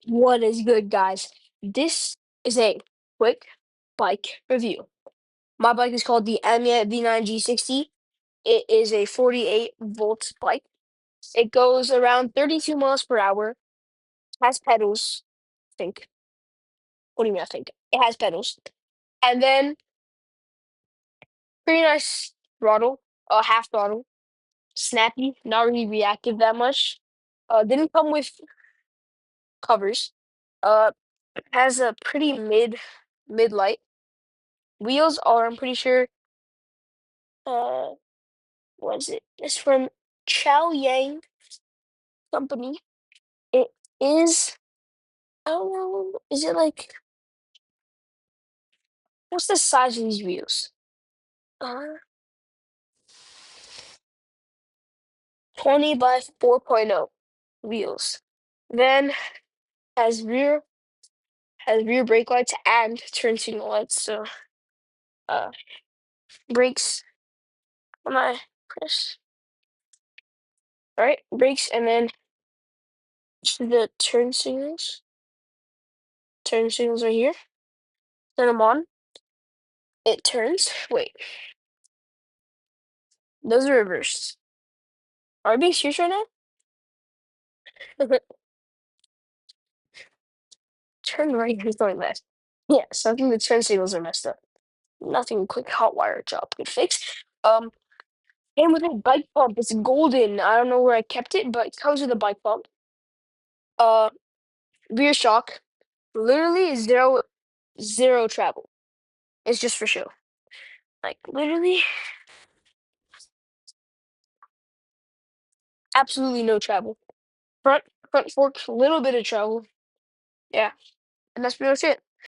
What is good, guys? This is a quick bike review. My bike is called the Amiet V9 G60. It is a 48-volt bike. It goes around 32 miles per hour. Has pedals. I think. What do you mean? I think it has pedals, and then pretty nice throttle. Half throttle. Snappy. Not really reactive that much. Didn't come with covers. Uh, has a pretty mid light. Wheels are, I'm pretty sure, uh, what is it? It's from Chow Yang Company. It is, I don't know, is it like, what's the size of these wheels? Uh, 20 by 4.0 wheels. Then has rear has rear brake lights and turn signal lights. So uh brakes when I press. All right, brakes and then the turn signals. Turn signals are here. Turn them on. It turns. Wait, those are reversed. Are we being serious right now? Turn right is going left. Yeah, so I think the turn signals are messed up. Nothing quick hot wire job could fix. Um, and with a bike pump, it's golden. I don't know where I kept it, but it comes with a bike pump. Uh, rear shock, literally zero travel. It's just for show. Like literally, absolutely no travel. Front front fork, a little bit of travel. Yeah, and that's pretty much it.